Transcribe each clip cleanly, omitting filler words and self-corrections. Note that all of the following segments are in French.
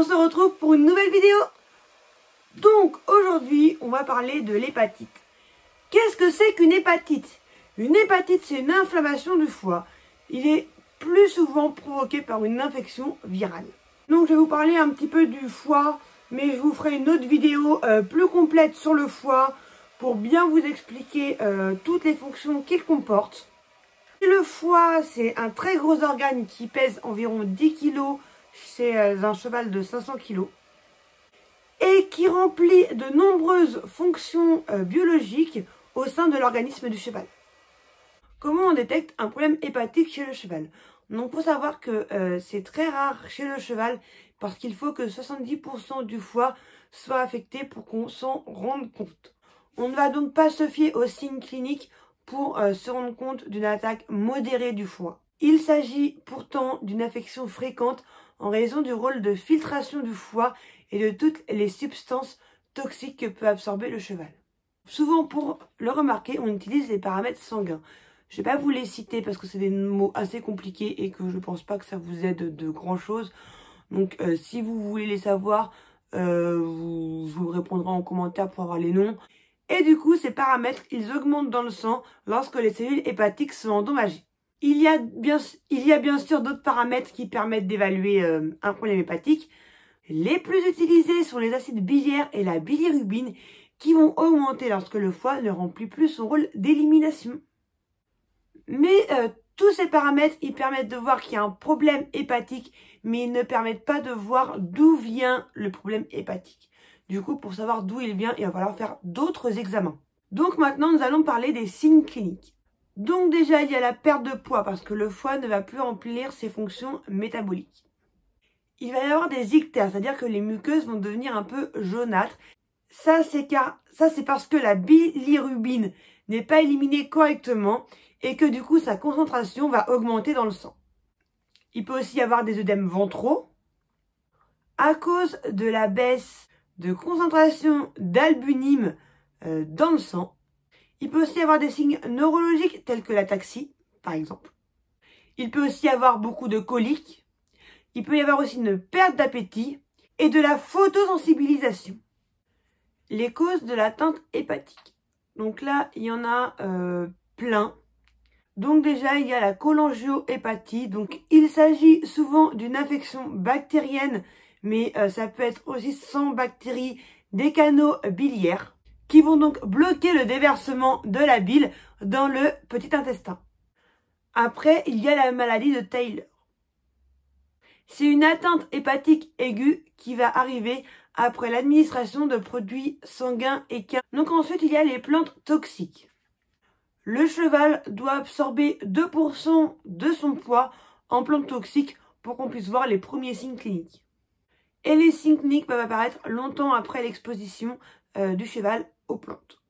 on se retrouve pour une nouvelle vidéo. Donc aujourd'hui, on va parler de l'hépatite. Qu'est-ce que c'est qu'une hépatite? Une hépatite, c'est une inflammation du foie. Il est plus souvent provoqué par une infection virale. Donc je vais vous parler un petit peu du foie, mais je vous ferai une autre vidéo plus complète sur le foie pour bien vous expliquer toutes les fonctions qu'il comporte. Le foie, c'est un très gros organe qui pèse environ 10 kg chez un cheval de 500 kg et qui remplit de nombreuses fonctions biologiques au sein de l'organisme du cheval. Comment on détecte un problème hépatique chez le cheval? Donc il faut savoir que c'est très rare chez le cheval parce qu'il faut que 70% du foie soit affecté pour qu'on s'en rende compte. On ne va donc pas se fier aux signes cliniques pour se rendre compte d'une attaque modérée du foie. Il s'agit pourtant d'une affection fréquente en raison du rôle de filtration du foie et de toutes les substances toxiques que peut absorber le cheval. Souvent, pour le remarquer, on utilise les paramètres sanguins. Je ne vais pas vous les citer parce que c'est des mots assez compliqués et que je ne pense pas que ça vous aide de grand chose. Donc si vous voulez les savoir, je vous répondrai en commentaire pour avoir les noms. Et du coup, ces paramètres, ils augmentent dans le sang lorsque les cellules hépatiques sont endommagées. Il y a bien sûr d'autres paramètres qui permettent d'évaluer un problème hépatique. Les plus utilisés sont les acides biliaires et la bilirubine qui vont augmenter lorsque le foie ne remplit plus son rôle d'élimination. Mais tous ces paramètres, ils permettent de voir qu'il y a un problème hépatique, mais ils ne permettent pas de voir d'où vient le problème hépatique. Du coup, pour savoir d'où il vient, il va falloir faire d'autres examens. Donc maintenant, nous allons parler des signes cliniques. Donc déjà, il y a la perte de poids parce que le foie ne va plus remplir ses fonctions métaboliques. Il va y avoir des ictères, c'est-à-dire que les muqueuses vont devenir un peu jaunâtres. Ça, c'est parce que la bilirubine n'est pas éliminée correctement et que du coup, sa concentration va augmenter dans le sang. Il peut aussi y avoir des œdèmes ventraux à cause de la baisse de concentration d'albumine dans le sang. Il peut aussi y avoir des signes neurologiques tels que l'ataxie, par exemple. Il peut aussi y avoir beaucoup de coliques. Il peut y avoir aussi une perte d'appétit et de la photosensibilisation. Les causes de l'atteinte hépatique. Donc là, il y en a plein. Donc déjà, il y a la cholangiohépatie. Donc il s'agit souvent d'une infection bactérienne, mais ça peut être aussi sans bactéries des canaux biliaires qui vont donc bloquer le déversement de la bile dans le petit intestin. Après, il y a la maladie de Taylor. C'est une atteinte hépatique aiguë qui va arriver après l'administration de produits sanguins équins. Donc ensuite, il y a les plantes toxiques. Le cheval doit absorber 2% de son poids en plantes toxiques pour qu'on puisse voir les premiers signes cliniques. Et les signes cliniques peuvent apparaître longtemps après l'exposition du cheval aux plantes.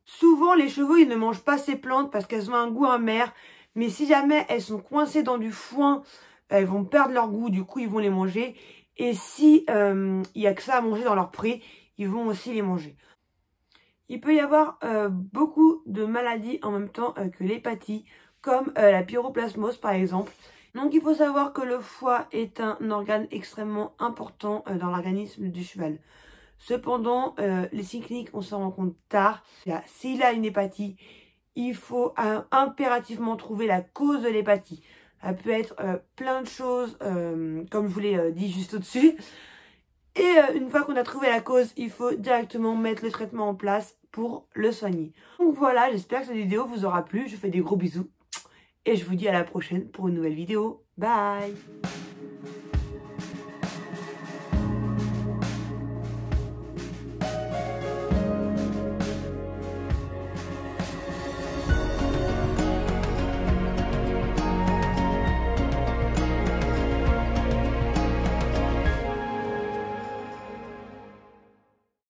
Souvent, les chevaux, ils ne mangent pas ces plantes parce qu'elles ont un goût amer. Mais si jamais elles sont coincées dans du foin, elles vont perdre leur goût, du coup, ils vont les manger. Et si il y a que ça à manger dans leur pré, ils vont aussi les manger. Il peut y avoir beaucoup de maladies en même temps que l'hépatie, comme la pyroplasmose par exemple. Donc il faut savoir que le foie est un organe extrêmement important dans l'organisme du cheval. Cependant, les signes cliniques, on s'en rend compte tard. S'il a une hépatie, il faut impérativement trouver la cause de l'hépatie. Ça peut être plein de choses, comme je vous l'ai dit juste au-dessus. Et une fois qu'on a trouvé la cause, il faut directement mettre le traitement en place pour le soigner. Donc voilà, j'espère que cette vidéo vous aura plu. Je vous fais des gros bisous. Et je vous dis à la prochaine pour une nouvelle vidéo. Bye!